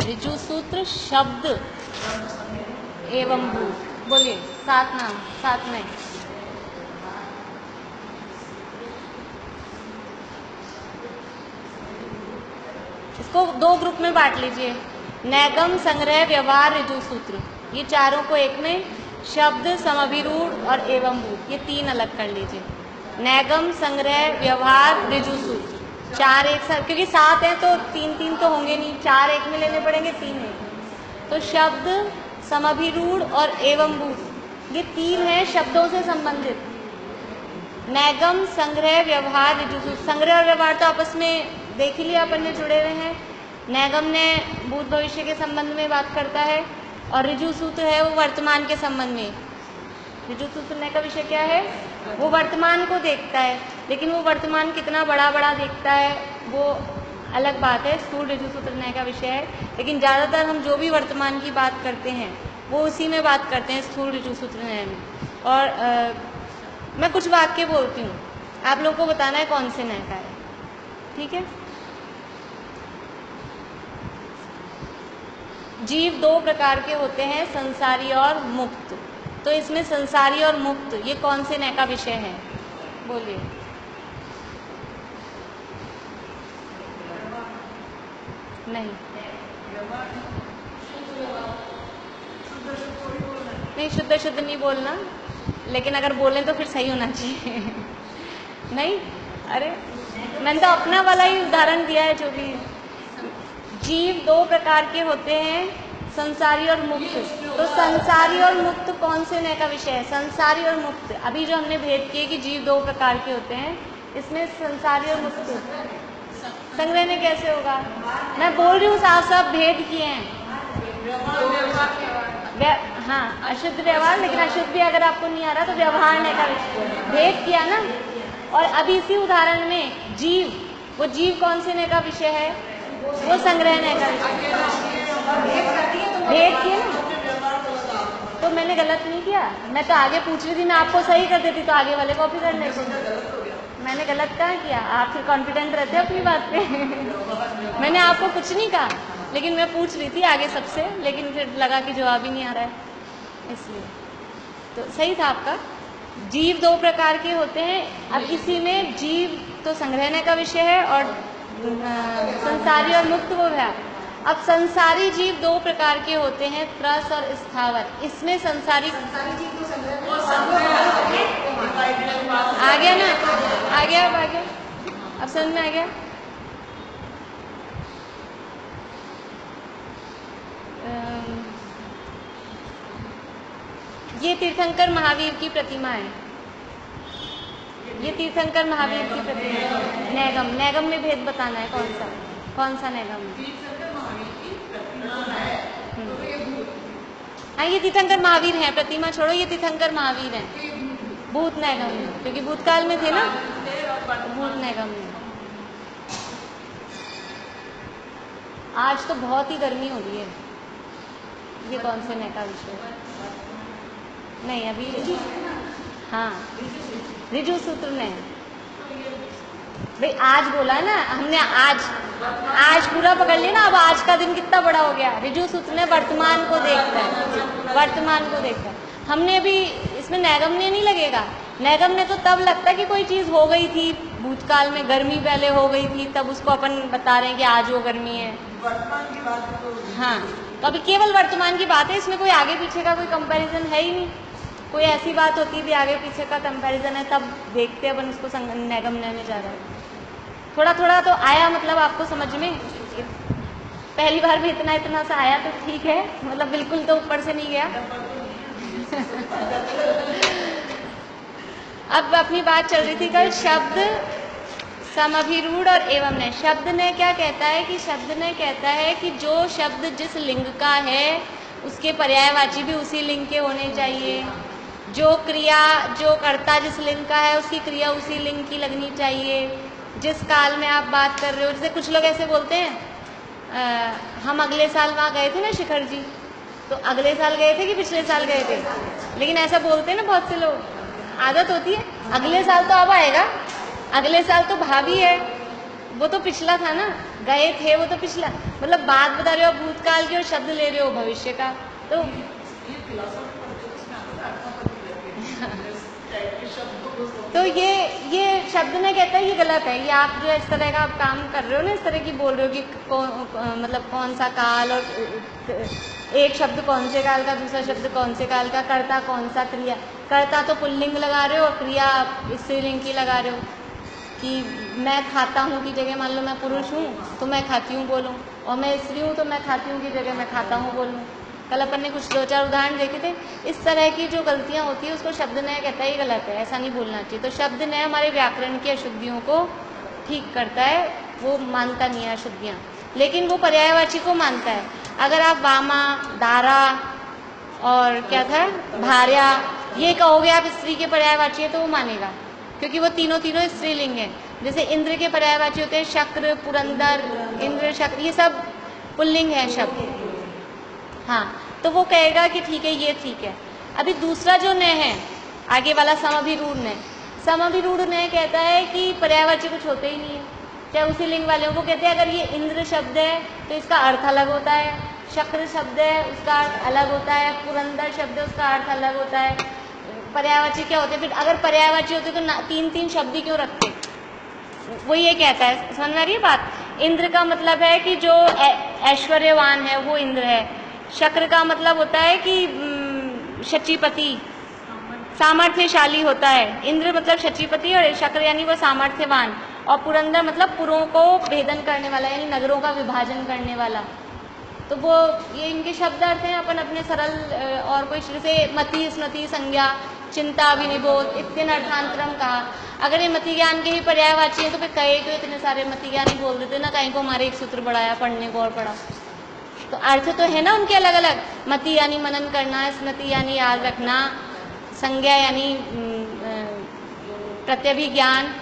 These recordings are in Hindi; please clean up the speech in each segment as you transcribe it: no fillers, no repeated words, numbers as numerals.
ऋजु सूत्र शब्द एवं भूत। बोलिए साथ नाम साथ में। इसको दो ग्रुप में बांट लीजिए, नैगम, संग्रह, व्यवहार, ऋजु सूत्र। ये चारों को एक में, शब्द, समभिरूढ़ और एवं भूत, ये तीन अलग कर लीजिए। नैगम, संग्रह, व्यवहार, ऋजु सूत्र, चार एक साथ, क्योंकि सात हैं तो तीन तीन तो होंगे नहीं, चार एक में लेने पड़ेंगे, तीन में। तो शब्द, समभिरूढ़ और एवं भूत, ये तीन हैं शब्दों से संबंधित। नैगम, संग्रह, व्यवहार, ऋजु सूत्र। संग्रह और व्यवहार तो आपस में देख ही लिया अपन ने, जुड़े हुए हैं। नैगम ने भूत भविष्य के संबंध में बात करता है और ऋजु सूत्र है वो वर्तमान के संबंध में। ऋजु सूत्र का विषय क्या है? वो वर्तमान को देखता है, लेकिन वो वर्तमान कितना बड़ा बड़ा देखता है वो अलग बात है, स्थूल ऋजु सूत्र का विषय है। लेकिन ज़्यादातर हम जो भी वर्तमान की बात करते हैं वो उसी में बात करते हैं, स्थूल ऋजु सूत्र में। और मैं कुछ वाक्य बोलती हूँ, आप लोगों को बताना है कौन से न्याय का है, ठीक है? जीव दो प्रकार के होते हैं, संसारी और मुक्त। तो इसमें संसारी और मुक्त ये कौन से न्याय का विषय है? बोलिए। नहीं नहीं, शुद्ध शुद्ध नहीं बोलना, लेकिन अगर बोलें तो फिर सही होना चाहिए। नहीं, अरे मैंने तो अपना वाला ही उदाहरण दिया है। जो भी जीव दो प्रकार के होते हैं, संसारी और मुक्त। तो संसारी और मुक्त कौन से न्याय का विषय है? संसारी और मुक्त। अभी जो हमने भेद किए कि जीव दो प्रकार के होते हैं, इसमें संसारी और मुक्त संग्रह में कैसे होगा? मैं बोल रही हूँ साफ साफ भेद किए हैं। हाँ, अशुद्ध व्यवहार, लेकिन अशुद्ध भी अगर आपको नहीं आ रहा तो व्यवहार न्याय का विषय भेद किया ना। और अभी इसी उदाहरण में जीव, वो जीव कौन से न्याय का विषय है? वो संग्रह न्याय का विषय। भेद किया ना, तो मैंने गलत नहीं किया। मैं तो आगे पूछ रही थी, मैं आपको सही कर देती तो आगे वाले कॉपी कर लेते। मैंने गलत कहाँ किया? आप फिर कॉन्फिडेंट रहते हो अपनी बात पे। मैंने आपको कुछ नहीं कहा, लेकिन मैं पूछ रही थी आगे सबसे, लेकिन फिर लगा कि जवाब ही नहीं आ रहा है, इसलिए। तो सही था आपका। जीव दो प्रकार के होते हैं। अब इसी में जीव तो संग्रहण का विषय है और संसारी और मुक्त वो है। अब संसारी जीव दो प्रकार के होते हैं, त्रस और स्थावर। इसमें संसारी जीव तो आ गया ना, आ गया, अब आ गया, अब समझ में आ गया। ये तीर्थंकर महावीर की प्रतिमा है, ये तीर्थंकर महावीर की प्रतिमा। नैगम, नैगम में भेद बताना है कौन सा, कौन सा नैगम? हाँ, ये तीर्थंकर महावीर हैं, प्रतिमा छोड़ो, ये तीर्थंकर महावीर हैं। भूत नैगम में, क्योंकि भूतकाल में थे ना, भूत नैगम में। आज तो बहुत ही गर्मी हो रही है। ये कौन से नैय का विषय? नहीं अभी, हाँ ऋजु सूत्र ने भाई आज बोला है ना हमने, आज पूरा पकड़ लिया ना। अब आज का दिन कितना बड़ा हो गया। ऋजु सूत्र ने वर्तमान को देखता है, वर्तमान को देखता है। हमने भी इसमें नैगम ने नहीं लगेगा। नैगम ने तो तब लगता है कि कोई चीज़ हो गई थी भूतकाल में, गर्मी पहले हो गई थी, तब उसको अपन बता रहे हैं कि आज वो गर्मी है। वर्तमान की बात तो हाँ, तो अभी केवल वर्तमान की बात है, इसमें कोई आगे पीछे का कोई कंपैरिजन है ही नहीं। कोई ऐसी बात होती भी आगे पीछे का कंपैरिजन है तब देखते अपन उसको नैगम में जा रहा है। थोड़ा थोड़ा तो आया, मतलब आपको समझ में पहली बार भी इतना इतना सा आया तो ठीक है, मतलब बिल्कुल तो ऊपर से नहीं गया। अब अपनी बात चल रही थी कल शब्द, समभिरूढ़ और एवं नय। शब्द ने क्या कहता है कि शब्द ने कहता है कि जो शब्द जिस लिंग का है उसके पर्यायवाची भी उसी लिंग के होने चाहिए। जो क्रिया, जो कर्ता जिस लिंग का है उसकी क्रिया उसी लिंग की लगनी चाहिए। जिस काल में आप बात कर रहे हो, जैसे कुछ लोग ऐसे बोलते हैं हम अगले साल वहाँ गए थे ना शिखर जी, तो अगले साल गए थे कि पिछले साल गए थे, लेकिन ऐसा बोलते हैं ना बहुत से लोग, आदत होती है। अगले साल तो अब आएगा, अगले साल तो भाभी है, वो तो पिछला था ना, गए थे वो तो पिछला, मतलब बात बता रहे हो भूतकाल की और शब्द ले रहे हो भविष्य का। तो तो ये शब्द ने कहता है ये गलत है, ये आप जो इस तरह का आप काम कर रहे हो ना, इस तरह की बोल रहे हो कि मतलब कौन सा काल, और एक शब्द कौन से काल का, दूसरा शब्द कौन से काल का, कर्ता कौन सा, क्रिया, कर्ता तो पुल्लिंग लगा रहे हो और क्रिया स्त्रीलिंग की लगा रहे हो। कि मैं खाता हूँ की जगह मान लो मैं पुरुष हूँ तो मैं खाती हूँ बोलूँ, और मैं स्त्री हूँ तो मैं खाती हूँ की जगह मैं खाता हूँ बोलूँ। कल अपन ने कुछ 2-4 उदाहरण देखे थे। इस तरह की जो गलतियाँ होती है उसको शब्द न्याय कहता है ये गलत है, ऐसा नहीं बोलना चाहिए। तो शब्द न्याय हमारे व्याकरण की अशुद्धियों को ठीक करता है, वो मानता नहीं है अशुद्धियाँ, लेकिन वो पर्यायवाची को मानता है। अगर आप वामा, दारा और क्या था भार्या ये कहोगे आप स्त्री के पर्यायवाची है तो वो मानेगा, क्योंकि वो तीनों स्त्रीलिंग है। जैसे इंद्र के पर्यायवाची होते हैं शक्र, पुरंदर, इंद्र, शक्र, ये सब पुल्लिंग है शब्द। हाँ, तो वो कहेगा कि ठीक है ये ठीक है। अभी दूसरा जो नय है आगे वाला समभिरूढ़ नय, समभिरूढ़ नय कहता है कि पर्यायवाची कुछ होते ही नहीं है, चाहे उसी लिंग वाले हो। वो कहते हैं अगर ये इंद्र शब्द है तो इसका अर्थ अलग होता है, शक्र शब्द है उसका अर्थ अलग होता है, पुरंदर शब्द है उसका अर्थ अलग होता है। पर्यायवाची क्या होते हैं फिर? अगर पर्यायवाची होते तो 3-3 शब्द ही क्यों रखते? वो ये कहता है, समझ में आ रही है बात? इंद्र का मतलब है कि जो ऐश्वर्यवान है वो इंद्र है। शक्र का मतलब होता है कि शचीपति, सामर्थ्यशाली होता है। इंद्र मतलब शचीपति और शक्र यानी वो सामर्थ्यवान, और पुरंदर मतलब पुरों को भेदन करने वाला यानी नगरों का विभाजन करने वाला। तो वो ये इनके शब्द अर्थ हैं। अपन अपने सरल और कोई जैसे मति, स्मृति, संज्ञा, चिंता, विनिबोध, इतने अर्थांतरम कहा। अगर ये मति ज्ञान के ही पर्यायवाची हैं तो फिर कहे तो इतने सारे मति ज्ञान ही बोल देते ना, कहीं को हमारे एक सूत्र बढ़ाया पढ़ने को और पढ़ा। तो अर्थ तो है ना उनके अलग अलग। मति यानी मनन करना, स्मृति यानी याद रखना, संज्ञा यानी प्रत्यभिज्ञान।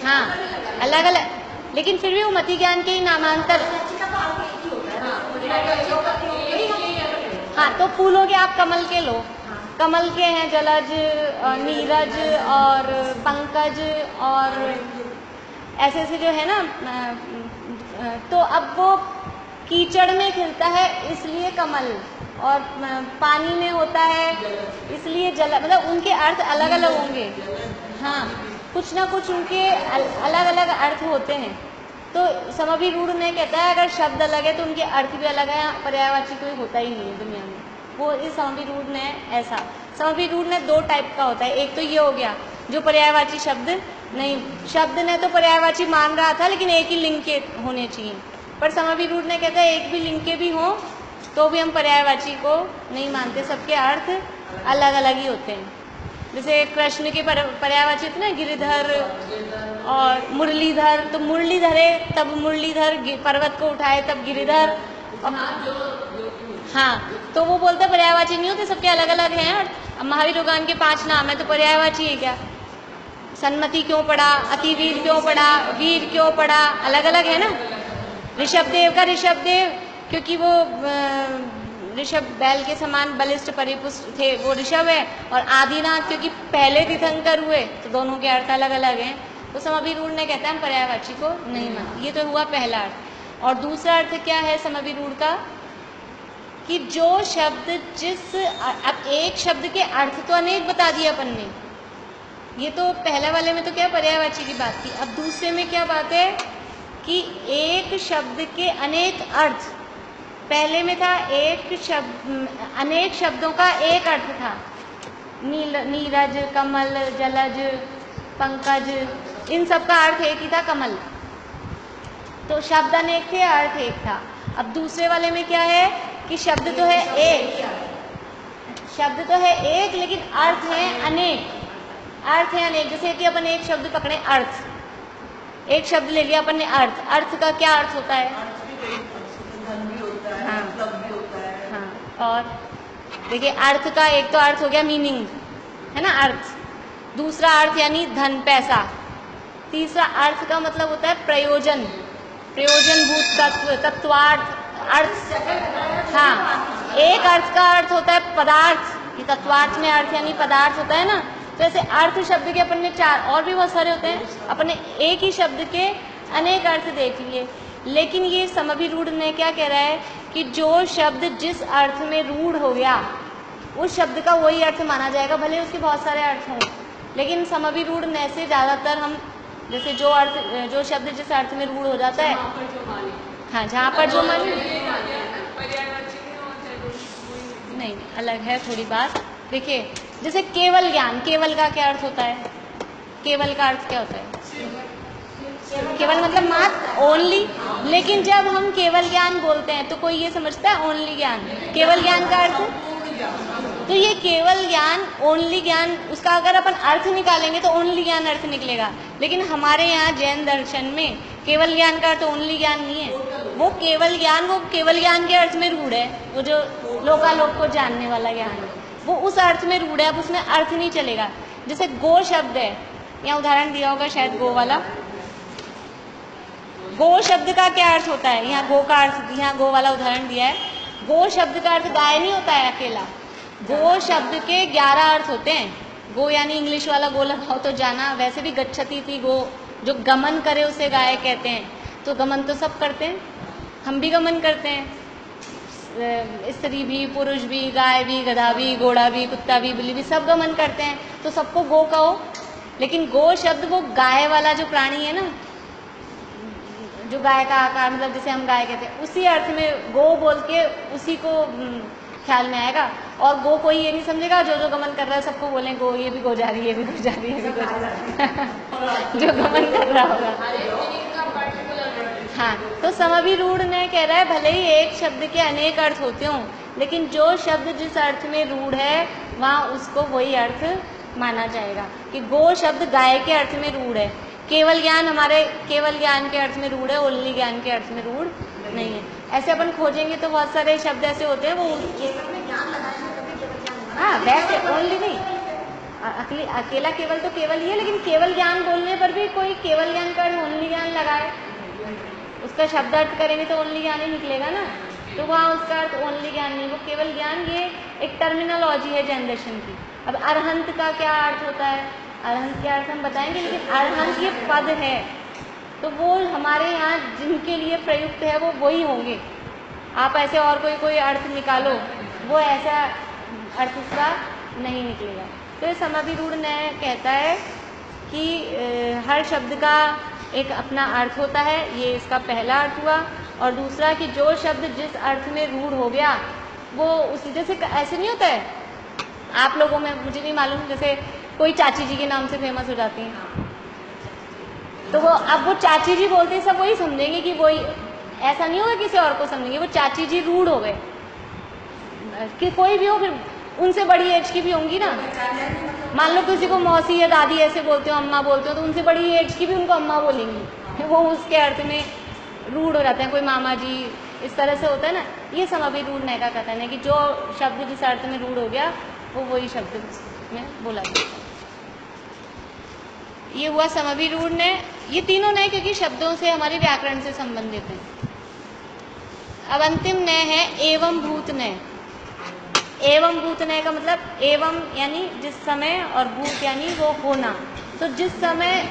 हाँ अलग अलग, लेकिन फिर भी वो मति ज्ञान के ही नामांतर। हाँ तो फूलों के आप कमल के लो, कमल के हैं जलज, नीरज और पंकज और ऐसे ऐसे जो है ना। तो अब वो कीचड़ में खिलता है इसलिए कमल, और पानी में होता है इसलिए जल, मतलब उनके अर्थ अलग अलग होंगे। हाँ कुछ ना कुछ उनके अलग अलग अर्थ होते हैं। तो समभिरूढ़ ने कहता है अगर शब्द अलग है तो उनके अर्थ भी अलग है, पर्यायवाची कोई होता ही नहीं है दुनिया में। वो इस समभिरूढ़ ने ऐसा, समभिरूढ़ ने 2 टाइप का होता है। एक तो ये हो गया जो पर्यायवाची शब्द नहीं, शब्द ने तो पर्यायवाची मान रहा था लेकिन एक ही लिंग के होने चाहिए, पर समभिरूढ़ ने कहता है एक भी लिंग के भी हों तो भी हम पर्यायवाची को नहीं मानते, सबके अर्थ अलग अलग ही होते हैं। जैसे कृष्ण के पर्यायवाची होते ना गिरिधर और मुरलीधर, तो मुरलीधरे तब मुरलीधर, पर्वत को उठाए तब गिरिधर। हाँ तो वो बोलते पर्यायवाची नहीं होते, सबके अलग अलग हैं। अब महावीर उगान के 5 नाम है तो पर्यायवाची है क्या? सन्मति क्यों पढ़ा, अतिवीर क्यों पढ़ा, वीर क्यों पढ़ा, अलग अलग है ना। ऋषभदेव का ऋषभदेव क्योंकि वो ऋषभ बैल के समान बलिष्ठ परिपुष्ट थे, वो ऋषभ है। और आदिनाथ क्योंकि पहले तीर्थंकर हुए, तो दोनों के अर्थ अलग अलग हैं। तो समभिरूढ़ ने कहता है हम पर्यायवाची को नहीं मानते। ये तो हुआ पहला अर्थ। और दूसरा अर्थ क्या है समभिरूढ़ का? कि जो शब्द जिस, अब एक शब्द के अर्थ तो अनेक बता दिए अपन ने, ये तो पहले वाले में तो क्या पर्यायवाची की बात थी। अब दूसरे में क्या बात है कि एक शब्द के अनेक अर्थ। पहले में था एक शब्द, अनेक शब्दों का एक अर्थ था। नीरज, कमल, जलज, पंकज, इन सब का अर्थ एक ही था, कमल। तो शब्द अनेक थे, अर्थ एक था। अब दूसरे वाले में क्या है कि शब्द तो है एक, शब्द तो है एक लेकिन अर्थ है अनेक, अर्थ है अनेक। जैसे कि अपन एक शब्द पकड़े अर्थ, एक शब्द ले लिया अपन ने अर्थ, अर्थ का क्या अर्थ होता है? हाँ, और देखिए अर्थ का एक तो अर्थ हो गया मीनिंग, है ना, अर्थ। दूसरा अर्थ यानी धन, पैसा। तीसरा अर्थ का मतलब होता है प्रयोजन, प्रयोजनभूत तत्व, तत्वार्थ, अर्थ। हाँ एक अर्थ का अर्थ होता है पदार्थ, ये तत्वार्थ में अर्थ यानी पदार्थ होता है ना। तो ऐसे अर्थ शब्द के अपन ने 4 और भी बहुत सारे होते हैं, अपने एक ही शब्द के अनेक अर्थ देख लिए। लेकिन ये समभिरूढ़ ने क्या कह रहा है कि जो शब्द जिस अर्थ में रूढ़ हो गया उस शब्द का वही अर्थ माना जाएगा, भले उसके बहुत सारे अर्थ हों। लेकिन समभिरूढ़ ने से ज़्यादातर हम जैसे जो शब्द जिस अर्थ में रूढ़ हो जाता है, हाँ जहाँ पर जो माने, नहीं अलग है थोड़ी बात। देखिए जैसे केवल ज्ञान, केवल का क्या अर्थ होता है? केवल का अर्थ क्या होता है? केवल मतलब मात्र, ओनली। लेकिन जब हम केवल ज्ञान बोलते हैं तो कोई ये समझता है ओनली ज्ञान, केवल ज्ञान का अर्थ। तो ये केवल ज्ञान, ओनली ज्ञान, उसका अगर अपन अर्थ निकालेंगे तो ओनली ज्ञान अर्थ निकलेगा। लेकिन हमारे यहाँ जैन दर्शन में केवल ज्ञान का अर्थ ओनली ज्ञान नहीं है। वो केवल ज्ञान के अर्थ में रूढ़ है, वो जो लोकालोक को जानने वाला ज्ञान है वो उस अर्थ में रूढ़ है, अब उसमें अर्थ नहीं चलेगा। जैसे गो शब्द है, यहाँ उदाहरण दिया होगा शायद गो वाला। गो शब्द का क्या अर्थ होता है? यहाँ गो का अर्थ, यहाँ गो वाला उदाहरण दिया है। गो शब्द का अर्थ गाय नहीं होता है अकेला। गो शब्द के 11 अर्थ होते हैं। गो यानी इंग्लिश वाला गो लगाओ तो जाना, वैसे भी गच्छति थी गो, जो गमन करे उसे गाय कहते हैं। तो गमन तो सब करते हैं, हम भी गमन करते हैं, स्त्री भी, पुरुष भी, गाय भी, गधा भी, घोड़ा भी, कुत्ता भी, बिल्ली भी, सब गमन करते हैं। तो सबको गो कहो। लेकिन गो शब्द वो गाय वाला जो प्राणी है ना, जो गाय का आकार, मतलब जिसे हम गाय कहते हैं, उसी अर्थ में गो बोल के उसी को ख्याल में आएगा। और गो कोई ये नहीं समझेगा जो गमन कर रहा है सबको बोलें गो, ये भी गो जा रही है, ये भी गो जा रही है, ये भी गो जा रही है जो गमन कर रहा होगा। हाँ, तो समभिरूढ़ ने कह रहा है भले ही एक शब्द के अनेक अर्थ होते हों, लेकिन जो शब्द जिस अर्थ में रूढ़ है वहाँ उसको वही अर्थ माना जाएगा। कि गो शब्द गाय के अर्थ में रूढ़ है, केवल ज्ञान हमारे केवल ज्ञान के अर्थ में रूढ़ है, ओनली ज्ञान के अर्थ में रूढ़ नहीं है। ऐसे अपन खोजेंगे तो बहुत सारे शब्द ऐसे होते हैं वो हाँ, वैसे ओनली नहीं, अकेला केवल तो केवल ही है, लेकिन केवल ज्ञान बोलने पर भी कोई केवल ज्ञान का ओनली ज्ञान लगाए, उसका शब्द अर्थ करेंगे तो ओनली ज्ञान ही निकलेगा ना। तो वहाँ उसका अर्थ ओनली ज्ञान नहीं, वो केवल ज्ञान, ये एक टर्मिनोलॉजी है जैन दर्शन की। अब अरहंत का क्या अर्थ होता है? अरहंत के अर्थ हम बताएंगे, लेकिन अरहंत ये पद है तो वो हमारे यहाँ जिनके लिए प्रयुक्त है वो वही होंगे। आप ऐसे और कोई अर्थ निकालो, वो ऐसा अर्थ उसका नहीं निकलेगा। तो ये समभिरूढ़ न्याय कहता है कि हर शब्द का एक अपना अर्थ होता है, ये इसका पहला अर्थ हुआ। और दूसरा कि जो शब्द जिस अर्थ में रूढ़ हो गया वो उसी, जैसे ऐसे नहीं होता है आप लोगों में, मुझे नहीं मालूम, जैसे कोई चाची जी के नाम से फेमस हो जाती हैं तो वो अब वो चाची जी बोलते सब वही समझेंगे कि वही, ऐसा नहीं होगा किसी और को समझेंगे, वो चाची जी रूढ़ हो गए। कि कोई भी हो, फिर उनसे बड़ी एज की भी होंगी ना, मान लो किसी को मौसी या दादी ऐसे बोलते हो, अम्मा बोलते हो, तो उनसे बड़ी एज की भी उनको अम्मा बोलेंगी, वो उसके अर्थ में रूढ़ हो जाते हैं। कोई मामा जी, इस तरह से होता है ना। ये समभिरूढ़ न्याय का कथन है कि जो शब्द जिस अर्थ में रूढ़ हो गया वो वही शब्द में बोला जाता है। ये हुआ समभिरूढ़ न्याय। ये तीनों न्याय क्योंकि शब्दों से, हमारे व्याकरण से संबंधित हैं। अब अंतिम न्याय है एवं भूत न्याय। एवं भूत न्याय का मतलब एवं यानी जिस समय और भूत यानी वो होना। तो जिस समय,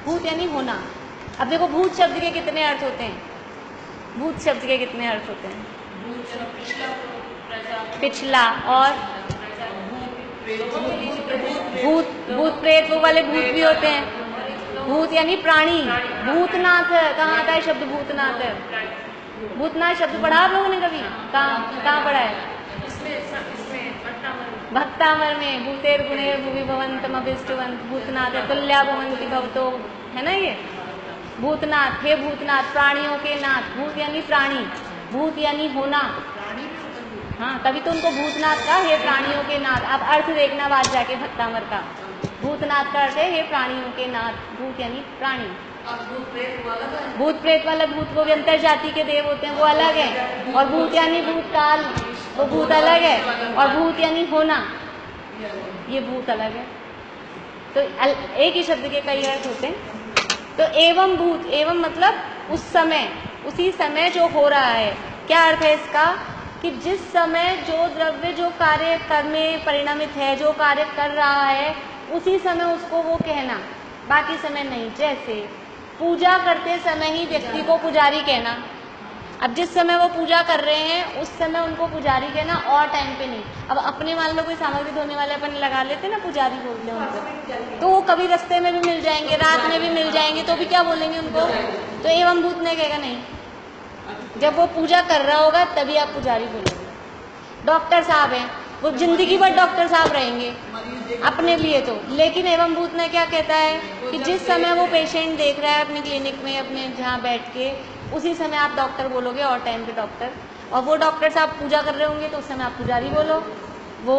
भूत यानी होना। अब देखो भूत शब्द के कितने अर्थ होते हैं? भूत शब्द के कितने अर्थ होते हैं? पिछला और भूत, भूत प्रेत वो वाले भूत भी होते हैं। भूत यानी प्राणी। भूतनाथ कहाँ आता है शब्द? भूतनाथ है। भूतनाथ शब्द पढ़ा आप लोगों ने कभी? कहाँ पढ़ा है? भक्तामर में। भूतेर गुणेर भूमि भवंतम अभिष्टवंत। भूतनाथ है तुल्या भवंती भवतो, है ना ये भूतनाथ। हे भूतनाथ, प्राणियों के नाथ। भूत यानी प्राणी, भूत यानी होना। हाँ, तभी तो उनको भूतनाथ का, हे प्राणियों के नाथ। अब अर्थ देखना बात जाके भक्तामर का। भूतनाथ का अर्थ है हे प्राणियों के नाथ। भूत यानी प्राणी। भूत प्रेत वाला भूत वो भी अंतर जाति के देव होते हैं, वो अलग है। और भूत यानी भूतकाल, वो भूत अलग है। और भूत यानी होना, ये भूत अलग है। तो एक ही शब्द के कई अर्थ होते हैं। तो एवं भूत, एवं मतलब उस समय, उसी समय जो हो रहा है। क्या अर्थ है इसका? कि जिस समय जो द्रव्य जो कार्य करने परिणमित है, जो कार्य कर रहा है, उसी समय उसको वो कहना, बाकी समय नहीं। जैसे पूजा करते समय ही व्यक्ति को पुजारी कहना। अब जिस समय वो पूजा कर रहे हैं उस समय उनको पुजारी कहना, और टाइम पे नहीं। अब अपने मान लो कोई सामग्री धोने वाले अपन लगा लेते ना, पुजारी बोलते हैं उनको, तो वो कभी रास्ते में भी मिल जाएंगे, रात में भी मिल जाएंगे, तो भी क्या बोलेंगे उनको? तो एवं भूत ने कहेगा नहीं, जब वो पूजा कर रहा होगा तभी आप पुजारी बोलोगे। डॉक्टर साहब हैं, वो जिंदगी भर डॉक्टर साहब रहेंगे अपने लिए तो, लेकिन एवं भूत ने क्या कहता है कि जिस समय वो पेशेंट देख रहा है अपने क्लिनिक में, अपने जहाँ बैठ के, उसी समय आप डॉक्टर बोलोगे, और टाइम पे डॉक्टर। और वो डॉक्टर साहब पूजा कर रहे होंगे तो उस समय आप पुजारी बोलो। वो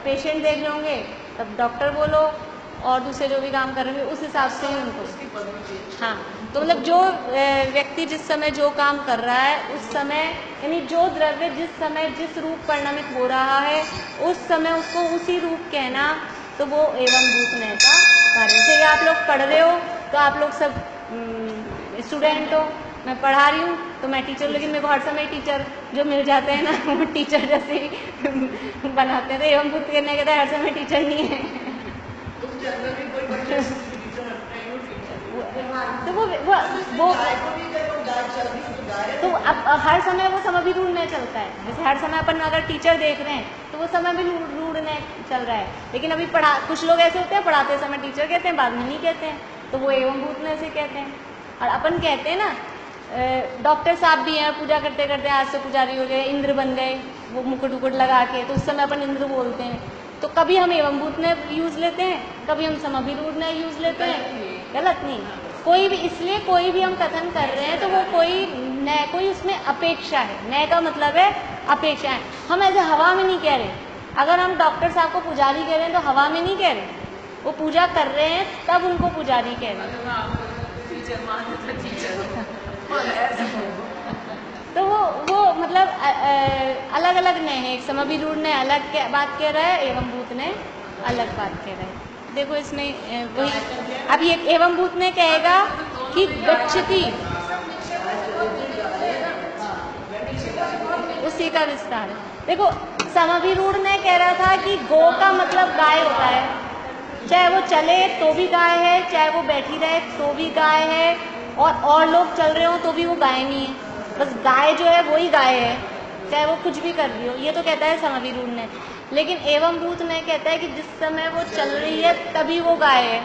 पेशेंट देख रहे होंगे तब डॉक्टर बोलो, और दूसरे जो भी काम कर रहे होंगे उस हिसाब से ही उनको। हाँ, तो मतलब जो व्यक्ति जिस समय जो काम कर रहा है उस समय, यानी जो द्रव्य जिस समय जिस रूप परिणमित हो रहा है उस समय उसको उसी रूप कहना, तो वो एवं भूत नय का कार्य। जैसे आप लोग पढ़ रहे हो तो आप लोग सब स्टूडेंट हो, मैं पढ़ा रही हूँ तो मैं टीचर, लेकिन मेरे को हर समय टीचर जो मिल जाते हैं ना वो टीचर जैसे ही बनाते हैं। तो एवं भूत कहने कहता है हर समय टीचर नहीं है। तो वो तो अब हर समय वो समय भी रूढ़ में चलता है। जैसे हर समय अपन अगर टीचर देख रहे हैं तो वो समय भी रूढ़ में चल रहा है, लेकिन अभी कुछ लोग ऐसे होते हैं पढ़ाते समय टीचर कहते हैं, बाद में नहीं कहते हैं, तो वो एवं भूत में ऐसे कहते हैं। और अपन कहते हैं ना, डॉक्टर साहब भी हैं, पूजा करते करते आज से पुजारी हो गए, इंद्र बन गए, वो मुकुट उकुट लगा के, तो उस समय अपन इंद्र बोलते हैं। तो कभी हम एवं भूत ने यूज लेते हैं, कभी हम समभिरूढ़ ने यूज लेते हैं। गलत नहीं, कोई भी, इसलिए कोई भी हम कथन कर रहे हैं तो वो कोई उसमें अपेक्षा है। नए का मतलब है अपेक्षा है। हम ऐसे हवा में नहीं कह रहे। अगर हम डॉक्टर साहब को पुजारी कह रहे हैं तो हवा में नहीं कह रहे, वो पूजा कर रहे हैं तब उनको पुजारी कह रहे हैं। तो वो मतलब अलग अलग नए हैं। एक समभिरूढ़ ने अलग बात कह रहा है, एवं भूत ने अलग बात कह रहा है। देखो इसमें वही, अब ये एवं भूत ने कहेगा कि गच्छति, उसी का विस्तार है। देखो समभिरूढ़ ने कह रहा था कि गो का मतलब गाय होता है, चाहे वो चले तो भी गाय है, चाहे वो बैठी रहे तो भी गाय है, और लोग चल रहे हो तो भी वो गाय नहीं है, बस गाय जो है वही गाय है, चाहे वो कुछ भी कर रही हो। ये तो कहता है समभिरूढ़ ने। लेकिन एवं भूत ने कहता है कि जिस समय वो चल रही है तभी वो गाय है,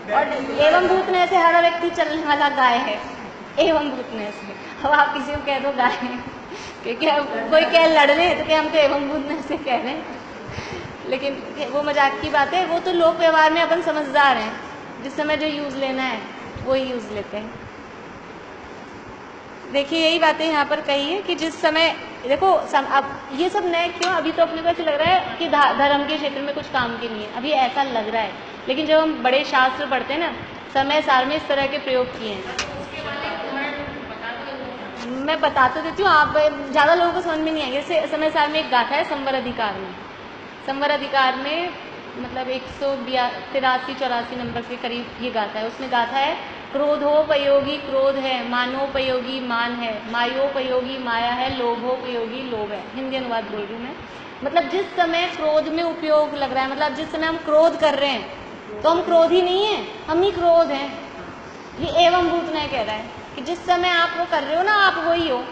और एवं भूत ने से हर व्यक्ति चलने वाला गाय है। एवं भूत ने से अब आप किसी को कह दो गाय है, क्योंकि कोई कह लड़ रहे तो क्या हम तो एवं भूत ने से कह रहे हैं, लेकिन वो मजाक की बात है। वो तो लोक व्यवहार में अपन समझदार हैं, जिस समय जो यूज लेना है वो यूज लेते हैं। देखिए यही बातें यहाँ पर कही है कि जिस समय, देखो अब ये सब नए क्यों, अभी तो अपने को ऐसे लग रहा है कि धर्म के क्षेत्र में कुछ काम के लिए, अभी ऐसा लग रहा है, लेकिन जब हम बड़े शास्त्र पढ़ते हैं ना, समय सार में इस तरह के प्रयोग किए हैं। मैं बता तो देती हूँ, आप ज़्यादा लोगों को समझ में नहीं आएंगे। जैसे समय सार में एक गाथा है संवर अधिकार में, संवर अधिकार में मतलब 183-84 नंबर के करीब ये गाथा है। उसमें गाथा है, क्रोधोपयोगी क्रोध है, मानोपयोगी मान है, मायोपयोगी माया है, लोभोपयोगी लोभ है। हिंदी अनुवाद बोल रही हूँ मैं। मतलब जिस समय क्रोध में उपयोग लग रहा है, मतलब जिस समय हम क्रोध कर रहे हैं तो हम क्रोधी नहीं है, हम ही क्रोध हैं। ये एवं भूत ने कह रहा है कि जिस समय आप वो कर रहे हो ना, आप वही हो।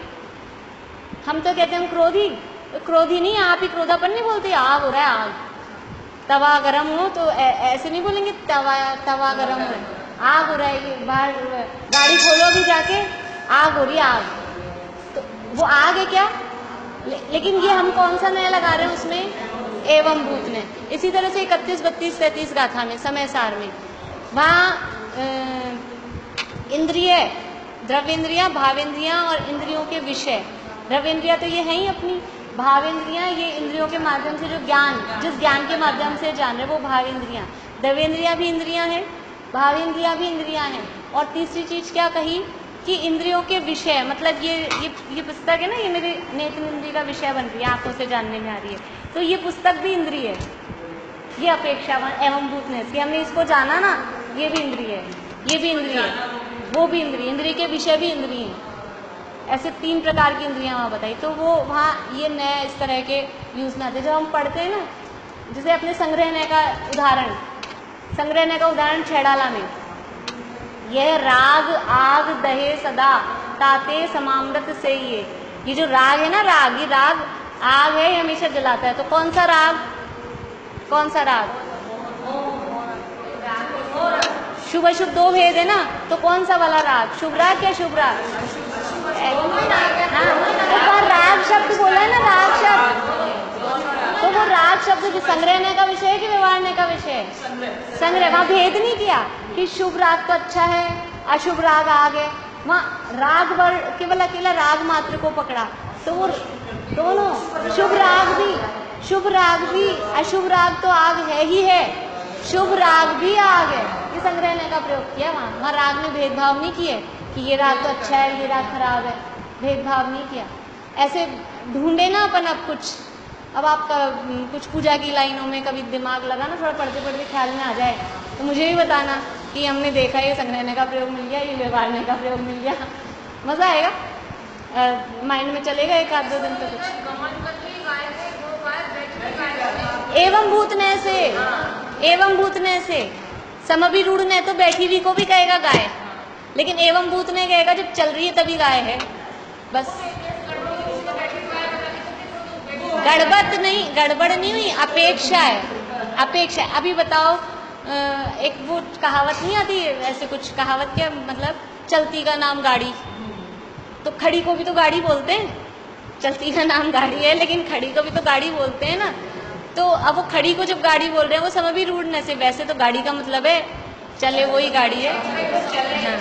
हम तो कहते हैं हम क्रोधी, तो क्रोधी नहीं, आप ही क्रोधापन नहीं बोलते। आग हो रहा है, आग, तवा गरम हो तो ऐसे नहीं बोलेंगे तवा गरम हो, आग हो रहा है, बाहर गाड़ी खोलो भी जाके, आग हो रही है, आग, तो वो आग है क्या? लेकिन ये हम कौन सा नया लगा रहे हैं उसमें? एवं भूत ने। इसी तरह से 31, 32, 33 गाथा में समय सार में वहाँ इंद्रिय, द्रव्येंद्रियां, भावेंद्रियां और इंद्रियों के विषय। द्रव्येंद्रियां तो ये है ही अपनी, भावेंद्रियां ये इंद्रियों के माध्यम से जो ज्ञान, जिस ज्ञान के माध्यम से जान रहे वो भावेंद्रियां। द्रव्येंद्रियां भी इंद्रियां हैं, भावेंद्रियां भी इंद्रियां हैं। और तीसरी चीज क्या कही कि इंद्रियों के विषय, मतलब ये पुस्तक है ना, ये मेरे नेत्र इंद्रिय का विषय बन रही है, आंखों से जानने में आ रही है, तो ये पुस्तक भी इंद्रिय है। ये अपेक्षावान एवं भूतनेस कि हमने इसको जाना ना, ये भी इंद्रिय है, ये भी इंद्रिय है, वो भी इंद्रिय, इंद्रिय के विषय भी इंद्रिय हैं। ऐसे 3 प्रकार की इंद्रियां वहाँ बताई। तो वो वहाँ ये नया इस तरह के यूज में आते हैं। जब हम पढ़ते हैं ना जैसे अपने संग्रहणय का उदाहरण छैड़ाला में, यह राग आग दहे सदा ताते समामृत से ये जो राग है ना, ये राग आग है, ये हमेशा जलाता है। तो कौन सा राग? शुभ अशुभ दो भेद है ना, तो कौन सा वाला राग? शुभ राग या शुभ राग? हाँ, तो राग शब्द बोला है ना, राग शब्द, तो वो राग शब्द जो संग्रहने का विषय है कि व्यवहारने का विषय है? संग्रह। वहाँ भेद नहीं किया कि शुभ राग तो अच्छा है, अशुभ राग आग है। वहाँ राग केवल अकेला राग मात्र को पकड़ा, तो वो दोनों शुभ राग भी अशुभ राग तो आग है ही है, शुभ राग भी आग है, ये संग्रहने का प्रयोग किया। वहाँ राग में भेदभाव नहीं किए कि ये राग तो अच्छा है, ये राग खराब है, भेदभाव नहीं किया। ऐसे ढूंढे ना अपन अब कुछ, अब आपका कुछ पूजा की लाइनों में कभी दिमाग लगा ना, थोड़ा पढ़ते पढ़ते ख्याल में आ जाए, तो मुझे भी बताना कि हमने देखा ये संग्रहने का प्रयोग मिल गया, ये व्यवहारने का प्रयोग मिल गया, मज़ा आएगा, माइंड में चलेगा एक आध दो दिन तो कुछ। एवं भूतने से समभिरूढ़ ने तो बैठी हुई को भी कहेगा गाय, लेकिन एवं भूत ने कहेगा जब चल रही है तभी गाय है, बस। गड़बड़ नहीं हुई, अपेक्षा है। अभी बताओ, एक वो कहावत नहीं आती है, ऐसे कुछ कहावत क्या मतलब, चलती का नाम गाड़ी, तो खड़ी को भी तो गाड़ी बोलते हैं, चलती का नाम गाड़ी है लेकिन खड़ी को भी तो गाड़ी बोलते हैं ना। तो अब वो खड़ी को जब गाड़ी बोल रहे हैं वो समभिरूढ़ से, वैसे तो गाड़ी का मतलब है चले, वही गाड़ी है, हाँ,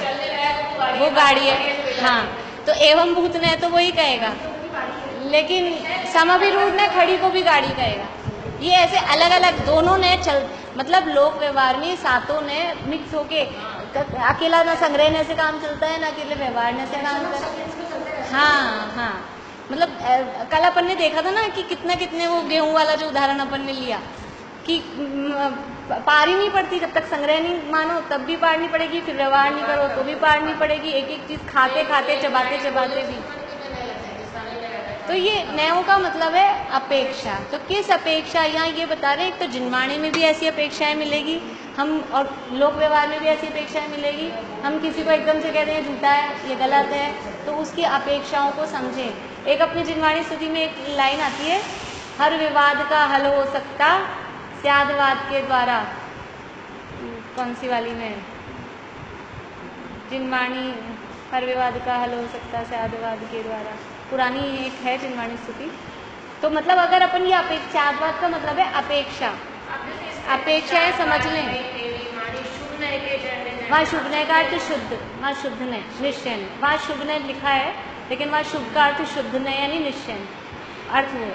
वो गाड़ी है, हाँ, तो एवं भूत ने तो वही कहेगा, लेकिन समभिरूढ़ ने खड़ी को भी गाड़ी कहेगा। ये ऐसे अलग अलग दोनों ने मतलब लोक व्यवहार में सातों ने मिक्स होके, अकेला ना संग्रहने से काम चलता है ना अकेले व्यवहारने से काम चलता है। हाँ, मतलब कल अपन ने देखा था ना कि कितने वो गेहूं वाला जो उदाहरण अपन ने लिया कि पार ही नहीं पड़ती, जब तक संग्रह नहीं मानो तब भी पार नहीं पड़ेगी, फिर व्यवहार नहीं करो तो भी पार नहीं पड़ेगी, एक एक चीज खाते खाते चबाते भी। तो ये नयों का मतलब है अपेक्षा। तो किस अपेक्षा, यहाँ ये बता रहे हैं, एक तो जिनवाणी में भी ऐसी अपेक्षाएं मिलेगी, हम और लोक व्यवहार में भी ऐसी अपेक्षाएं मिलेगी। हम किसी को एकदम से कहते हैं झूठा है, ये गलत है, तो उसकी अपेक्षाओं को समझें। एक अपनी जिनवाणी स्तुति में एक लाइन आती है, हर विवाद का हल हो सकता स्यादवाद के द्वारा। कौन सी वाली में? जिनवाणी, हर विवाद का हल हो सकता स्यादवाद के द्वारा, पुरानी एक है जिनवाणी स्तुति। तो मतलब अगर अपन ये स्यादवाद का मतलब है अपेक्षाएं समझ लें। वहाँ शुभ नय का अर्थ शुद्ध, वहाँ शुद्ध नय निश्चय, वहाँ शुभ नय लिखा है लेकिन वहाँ शुभ का अर्थ शुद्ध नय यानी निश्चय अर्थ वो।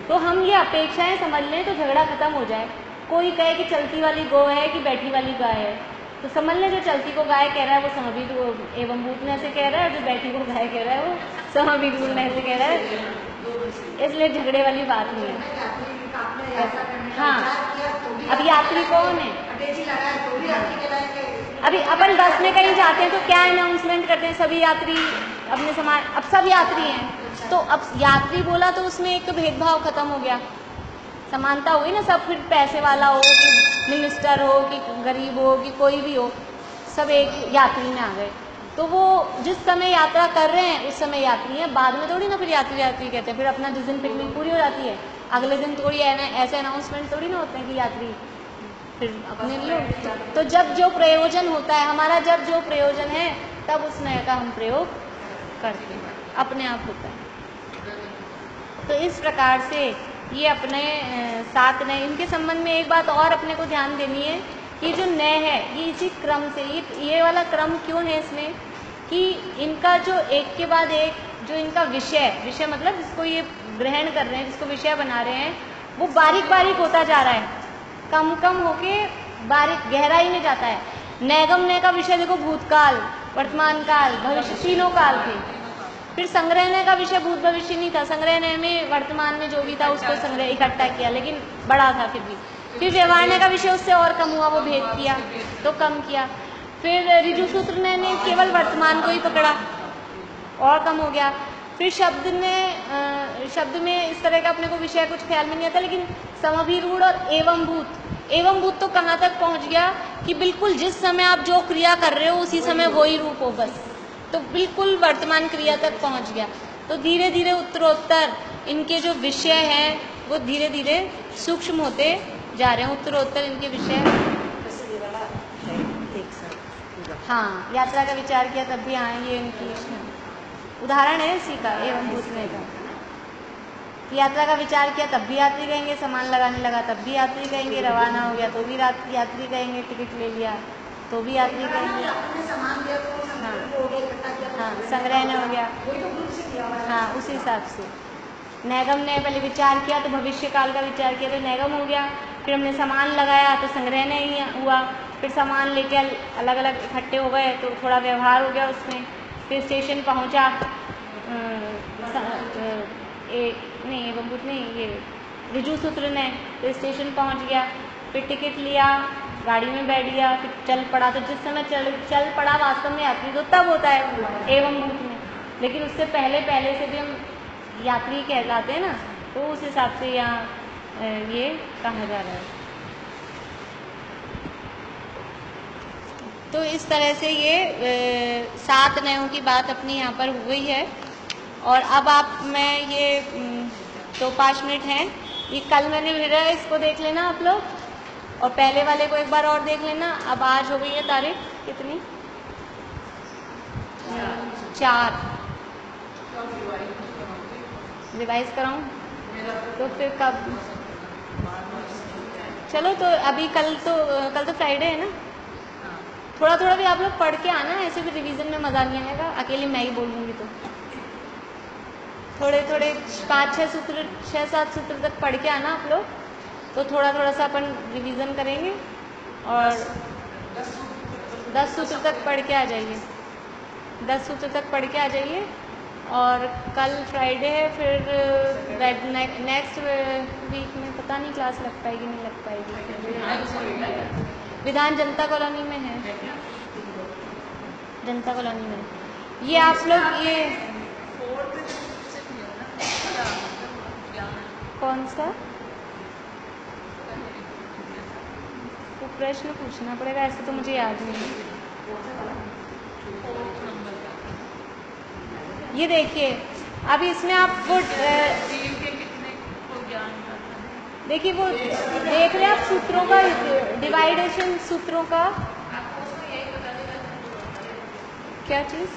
तो हम ये अपेक्षाएं समझ लें तो झगड़ा खत्म हो जाए। कोई कहे कि चलती वाली गौ है कि बैठी वाली गाय है, तो समझ लें जो चलती को गाय कह रहा है वो समभिरूढ़ एवं भूतने से कह रहा है, और जो बैठी को गाय कह रहा है वो समभिरूढ़ से कह रहा है, इसलिए झगड़े वाली बात नहीं है। हाँ, अब यात्री कौन है? अभी अपन बस में कहीं जाते हैं तो क्या अनाउंसमेंट करते हैं, सभी यात्री अपने समान, अब सब यात्री हैं, तो अब यात्री बोला तो उसमें एक तो भेदभाव खत्म हो गया, समानता हुई ना, सब फिर पैसे वाला हो कि मिनिस्टर हो कि गरीब हो कि कोई भी हो, सब एक यात्री में आ गए। तो वो जिस समय यात्रा कर रहे हैं उस समय यात्री हैं, बाद में थोड़ी ना फिर यात्री कहते हैं। फिर अपना जिस दिन पिकनिक पूरी हो जाती है अगले दिन थोड़ी ऐसे अनाउंसमेंट थोड़ी ना होते हैं कि यात्री फिर अपने लिए। तो जब जो प्रयोजन होता है हमारा, जब जो प्रयोजन है तब उस नय का हम प्रयोग करते हैं, अपने आप होता है। तो इस प्रकार से ये अपने सात नय, इनके संबंध में एक बात और अपने को ध्यान देनी है कि जो नय है ये इसी क्रम से, ये वाला क्रम क्यों है इसमें कि इनका जो एक के बाद एक जो इनका विषय मतलब जिसको ये ग्रहण कर रहे हैं, जिसको विषय बना रहे हैं, वो बारीक बारीक होता जा रहा है, कम होके बारीक गहराई में जाता है। नैगम नय का विषय देखो भूतकाल, वर्तमान काल, भविष्य, तीनों काल थे। फिर संग्रहणय का विषय भूत भविष्य नहीं था, संग्रहणय में वर्तमान में जो भी था उसको संग्रह इकट्ठा किया, लेकिन बड़ा था फिर भी। फिर व्यवहारण्य का विषय उससे और कम हुआ, वो भेद किया तो कम किया। फिर ऋजु सूत्र ने केवल वर्तमान को ही पकड़ा और कम हो गया। फिर शब्द में इस तरह का अपने को विषय कुछ ख्याल में नहीं आता, लेकिन समभिरूढ़ और एवं भूत तो कहाँ तक पहुँच गया कि बिल्कुल जिस समय आप जो क्रिया कर रहे हो उसी समय वही रूप हो बस, तो बिल्कुल वर्तमान क्रिया तक पहुँच गया। तो धीरे धीरे उत्तरोत्तर इनके जो विषय हैं वो धीरे धीरे सूक्ष्म होते जा रहे हैं। उत्तरोत्तर इनके विषय, हाँ, यात्रा का विचार किया तब भी आए, ये इनकी उदाहरण है इसी का, एवं भूत में का। यात्रा का विचार किया तब भी यात्री कहेंगे, सामान लगाने लगा तब भी यात्री कहेंगे, रवाना हो गया तो भी यात्री कहेंगे, टिकट ले लिया तो भी यात्री कहेंगे। हाँ, संग्रहण हो गया, हाँ, उसी हिसाब से। नैगम ने पहले विचार किया तो भविष्य काल का विचार किया तो नैगम हो गया, फिर हमने सामान लगाया तो संग्रहण ही हुआ, फिर सामान लेके अलग अलग इकट्ठे हो गए तो थोड़ा व्यवहार हो गया उसमें, फिर स्टेशन पहुंचा, नहीं एवं भूत नहीं, ये ऋजु सूत्र ने, फिर स्टेशन पहुंच गया, फिर टिकट लिया, गाड़ी में बैठ गया, फिर चल पड़ा। तो जिस समय चल पड़ा वास्तव में यात्री तो तब होता है एवं भूत में, लेकिन उससे पहले से भी हम यात्री कहलाते हैं ना, तो उस हिसाब से यहाँ ये कहा जा रहा है। तो इस तरह से ये 7 नयों की बात अपनी यहाँ पर हुई है। और अब मैं ये तो 5 मिनट हैं, ये कल मैंने भेजा है, इसको देख लेना आप लोग, और पहले वाले को एक बार और देख लेना। अब आज हो गई है तारीख कितनी, 4, रिवाइज कराऊं तो फिर कब, चलो तो अभी कल तो फ्राइडे है ना, थोड़ा थोड़ा भी आप लोग पढ़ के आना, ऐसे भी रिवीजन में मज़ा नहीं आएगा, अकेले मैं ही बोलूँगी तो थोड़े 5-6 सूत्र 6-7 सूत्र तक पढ़ के आना आप लोग, तो थोड़ा सा अपन रिवीजन करेंगे और 10 सूत्र तक पढ़ के आ जाइए, 10 सूत्र तक पढ़ के आ जाइए। और कल फ्राइडे है, फिर नेक्स्ट वीक में पता नहीं क्लास लग पाएगी नहीं लग पाएगी। विधान जनता कॉलोनी में है, जनता कॉलोनी में। ये आप लोग ये कौन सा वो प्रश्न पूछना पड़ेगा, ऐसे तो मुझे याद नहीं है। ये देखिए, अब इसमें आप वो देखिए वो देख रहे हैं आप सूत्रों का डिवाइडेशन, सूत्रों का क्या चीज़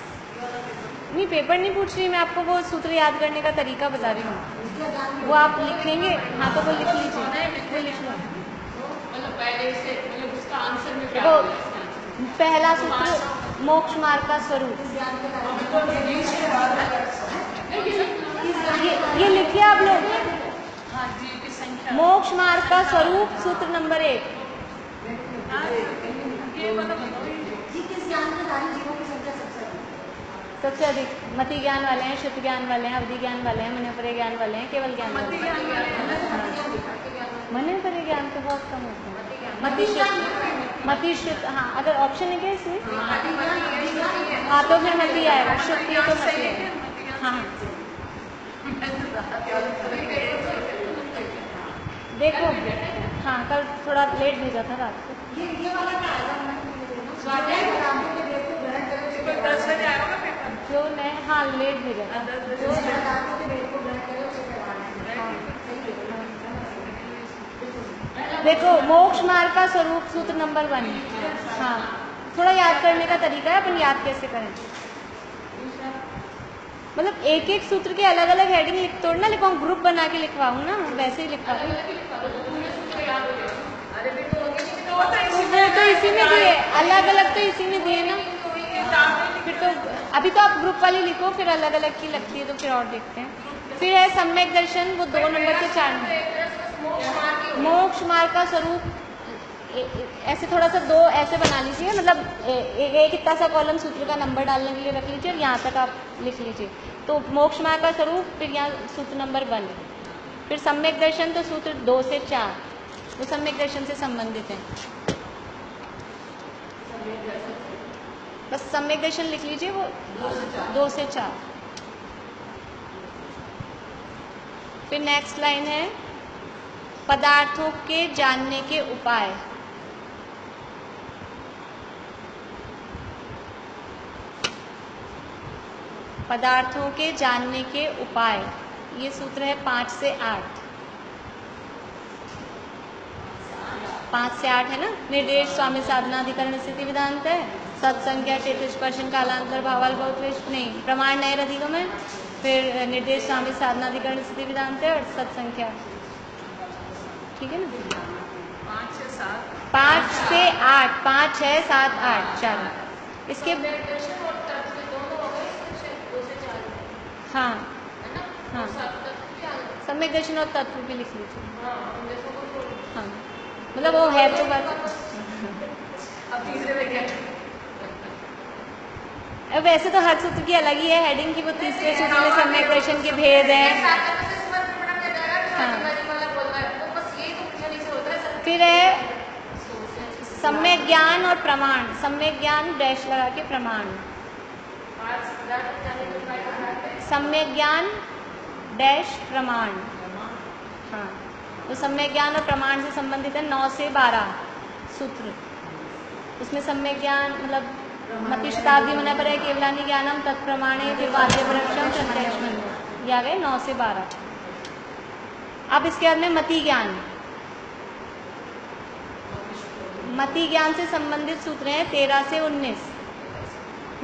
नहीं, पेपर नहीं पूछ रही मैं, आपको वो सूत्र याद करने का तरीका बता रही हूँ, वो आप लिख लेंगे। हाँ तो वो लिख लीजिए, वो लिख लो। देखो पहला सूत्र मोक्ष मार्ग का स्वरूप, ये लिखिए आप लोग, मोक्ष मार्ग का स्वरूप सूत्र नंबर 1। सबसे अधिक मति ज्ञान वाले हैं, शुद्ध ज्ञान वाले हैं, अवधि ज्ञान वाले हैं, मनोपरे ज्ञान वाले हैं, केवल ज्ञान वाले हैं। मनोपरे ज्ञान तो बहुत कम होते हैं। मति शुद्ध, हाँ अगर ऑप्शन है क्या इसमें, हाँ तो फिर मति आएगा, शुद्ध ये तो मति आएगा। हाँ देखो, हाँ कल थोड़ा लेट भेजा था रात को, जो मैं हाँ लेट भेजा था, देखो मोक्ष मार्ग का स्वरूप सूत्र नंबर 1। हाँ थोड़ा याद करने का तरीका है, अपन याद कैसे करें, मतलब एक एक सूत्र के अलग अलग हेडिंग तोड़ना लिखवाऊँ, ग्रुप बना के लिखवाऊँ ना, वैसे ही लिखवाऊँ। तो इसी में दिए, अलग अलग तो इसी में दिए ना, फिर तो अभी तो आप ग्रुप वाली लिखो, फिर अलग अलग की लगती है तो फिर और देखते हैं। फिर है सम्यक दर्शन, वो 2 नंबर से 4 नंबर। मोक्ष मार्ग का स्वरूप ऐसे थोड़ा सा 2 ऐसे बना लीजिए, मतलब एक इतना सा कॉलम सूत्र का नंबर डालने के लिए रख लीजिए और यहाँ तक आप लिख लीजिए। तो मोक्ष मार्ग का स्वरूप, फिर यहाँ सूत्र नंबर 1, फिर सम्यक दर्शन तो सूत्र 2 से 4, वो सम्यक दर्शन से संबंधित है। बस सम्यक दर्शन लिख लीजिए, वो 2 से 4। फिर नेक्स्ट लाइन है पदार्थों के जानने के उपाय। पदार्थों के जानने के उपाय, ये सूत्र है 5 से 8। 5 से 8 है ना। निर्देश स्वामी साधनाधिकरण स्थिति विधांत है, सत्संख्या क्षेत्र स्पर्शन कालांतर भावाल बहुत नहीं, प्रमाण नए अधिगम है, फिर निर्देश स्वामी साधनाधिकरण स्थिति विधांत है और सत्संख्या, ठीक है ना। 5 से 8, 5, 6, 7, 8 4। इसके हाँ हाँ सम्यक दर्शन और तत्व भी लिख लीजिए। हाँ मतलब वो है तो बात। अब तीसरे में क्या? वैसे तो हर सूत्र की अलग ही है हेडिंग की, वो तीसरे सूत्र में सम्यक दर्शन के भेद है। हाँ फिर है सम्यक ज्ञान और प्रमाण, सम्यक ज्ञान डैश लगा के प्रमाण, सम्यक ज्ञान डैश प्रमाण। हाँ तो सम्यक ज्ञान और प्रमाण से संबंधित है 9 से 12 सूत्र। उसमें सम्यक ज्ञान मतलब मति शताब्दी मन पर है केवलानी ज्ञानम तत्प्रमाणे फिर वाद्य परीक्षण प्रत्यक्षण, ये आ गए 9 से 12। अब इसके बाद में मति ज्ञान, मति ज्ञान से संबंधित सूत्र हैं 13 से 19।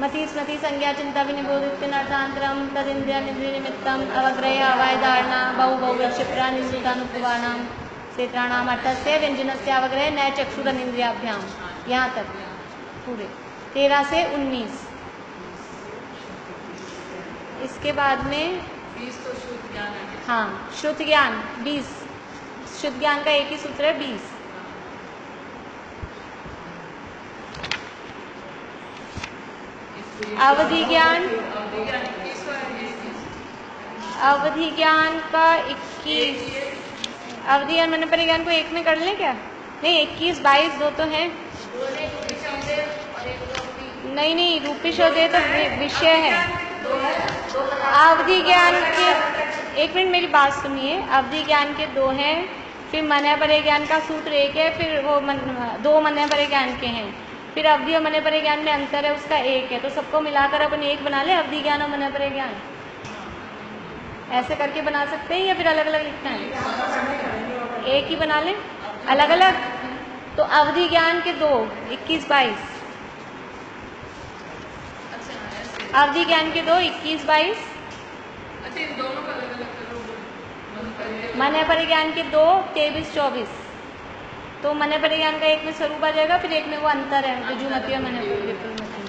मति स्मृति संज्ञा चिंता विनिबोधित अर्थांतरम तद इंद्रिय निद्रि निमित्तम अवग्रह अवाय धारणा बहु बहु क्षिप्रा निंदितानुपवानाम क्षेत्राणाम अर्थस्य व्यंजनस्य अवग्रह नय चक्षुरन इंद्रियाभ्याम, यहाँ तक पूरे 13 से 19। इसके बाद में 20 तो शुद्ध ज्ञान है। हाँ शुद्ध ज्ञान 20, शुद्ध ज्ञान का एक ही सूत्र है 20। अवधि ज्ञान, अवधि ज्ञान का 21। अवधि ज्ञान मैंने पहले ज्ञान को एक में कर लें क्या? नहीं 21, 22 दो तो हैं। नहीं रूपी शोधे तो विषय है। अवधि ज्ञान के, एक मिनट मेरी बात सुनिए, अवधि ज्ञान के 2 हैं, फिर मने परे ज्ञान का सूत्र 1 है, फिर वो 2 मने परे ज्ञान के हैं, फिर अवधि और मने परे ज्ञान में अंतर है उसका 1 है, तो सबको मिलाकर अपन 1 बना ले, अवधि ज्ञान और मने परे ज्ञान। ऐसे करके बना सकते हैं या फिर अलग अलग लिखना है? एक ही बना लें अलग अलग। तो अवधि ज्ञान के 2, 21, 22। अवधि ज्ञान के 2, 21, 22। मने परे ज्ञान के 2, 23, 24। तो मने परे ज्ञान का 1 में स्वरूप आ जाएगा, फिर 1 में वो अंतर है ऋजुमती और मने परे विपुलमती,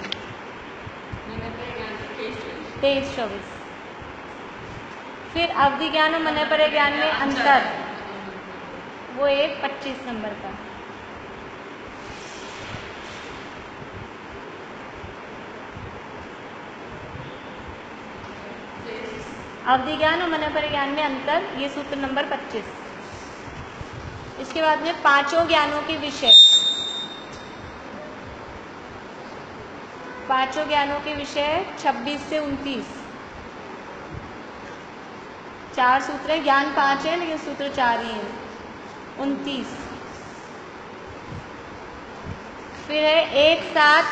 23, 24। फिर अवधि ज्ञान और मने परे ज्ञान में अंतर, वो एक 25 नंबर का। अवधि ज्ञान और मने परे ज्ञान में अंतर, ये सूत्र नंबर 25। इसके बाद में 5 ज्ञानों के विषय, 5 ज्ञानों के विषय 26 से 29। 4 सूत्र है, ज्ञान 5 है लेकिन सूत्र 4 ही है। 29। फिर है एक साथ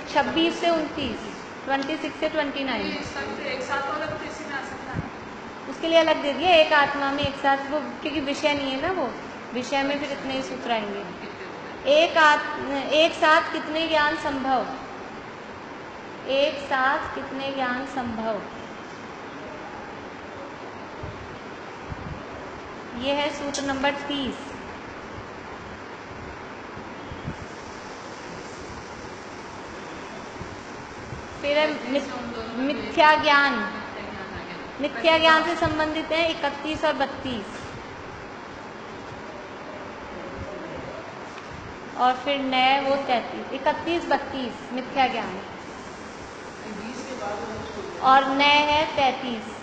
26 से 29, 26 से 29। उसके लिए अलग दे दिया, एक आत्मा में एक साथ, वो क्योंकि विषय नहीं है ना, वो विषय में फिर इतने ही सूत्र आएंगे। एक साथ कितने ज्ञान संभव, एक साथ कितने ज्ञान संभव, ये है सूत्र नंबर 30। फिर है मिथ्या ज्ञान, मिथ्या ज्ञान से संबंधित है 31 और 32। और फिर नए वो 33, 31, 32 मिथ्या ज्ञान, और नए है 33।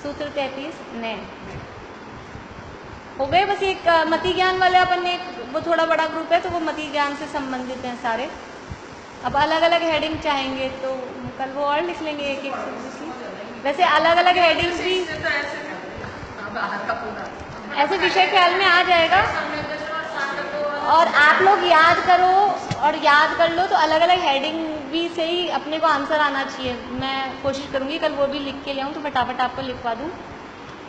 सूत्र 33 नए हो गए। बस एक मति ज्ञान वाले अपन ने, वो थोड़ा बड़ा ग्रुप है तो वो मति ज्ञान से संबंधित हैं सारे। अब अलग अलग हेडिंग चाहेंगे तो कल वो और लिख लेंगे एक एक सूत्र की। वैसे अलग अलग हेडिंग्स भी इससे तो ऐसे बाहर का पूरा ऐसे विषय ख्याल में आ जाएगा। और आप लोग याद करो और याद कर लो तो अलग अलग हेडिंग भी से ही अपने को आंसर आना चाहिए। मैं कोशिश करूँगी कल वो भी लिख के ले आऊँ तो फटाफट आपको लिखवा दूँ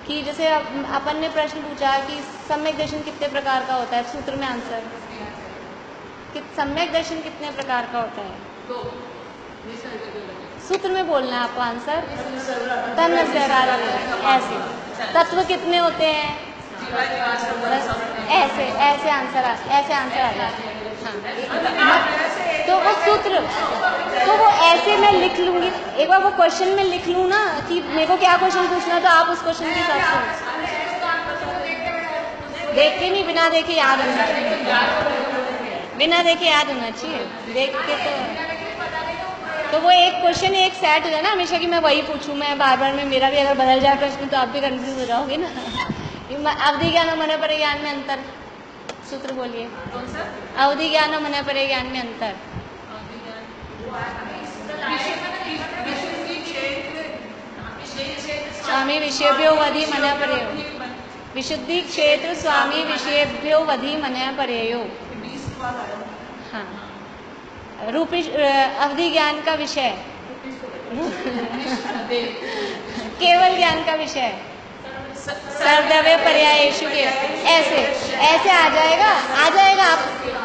कि जैसे अपन ने प्रश्न पूछा कि सम्यक दर्शन कितने प्रकार का होता है, सूत्र में आंसर कि सम्यक दर्शन कितने प्रकार का होता है, तो सूत्र में बोलना है आपको आंसर। तन से ऐसे तत्व कितने होते हैं, ऐसे ऐसे आंसर आ जाता है। हाँ तो वो सूत्र तो वो ऐसे मैं लिख लूंगी। एक बार वो क्वेश्चन में लिख लूँ ना कि मेरे को क्या क्वेश्चन पूछना, तो आप उस क्वेश्चन के हिसाब से देख के नहीं, बिना देखे याद होना चाहिए, बिना देखे याद होना चाहिए। देख के तो वो एक क्वेश्चन एक सेट हो जाए ना हमेशा कि मैं वही पूछूं, मैं बार बार में मेरा भी अगर बदल जाए प्रश्न तो आप भी कंफ्यूज हो जाओगे ना। अवधि ज्ञान और मन परे ज्ञान में अंतर, सूत्र बोलिए। कौन सा? अवधि ज्ञान और मन परे ज्ञान में अंतर। स्वामी विषयभ्यो वधि मन परेयो, विशुद्धि क्षेत्र स्वामी विषयभ्यो वधि मन परेयो। हाँ रूपी अवधि ज्ञान का विषय, केवल ज्ञान का विषय, सर्वद्रव्य पर्यायेषु के ऐसे ऐसे आ जाएगा आप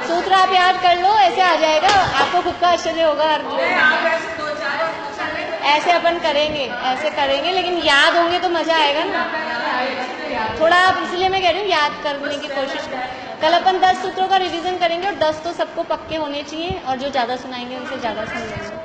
सूत्र आप याद कर लो, ऐसे आ जाएगा आपको खुद का आश्चर्य होगा। ऐसे अपन करेंगे, ऐसे करेंगे लेकिन याद होंगे तो मजा आएगा ना थोड़ा। आप इसलिए मैं कह रही हूँ याद करने की कोशिश करें। कल अपन 10 सूत्रों का रिवीजन करेंगे और 10 तो सबको पक्के होने चाहिए और जो ज़्यादा सुनाएंगे उनसे ज़्यादा सुन लेंगे।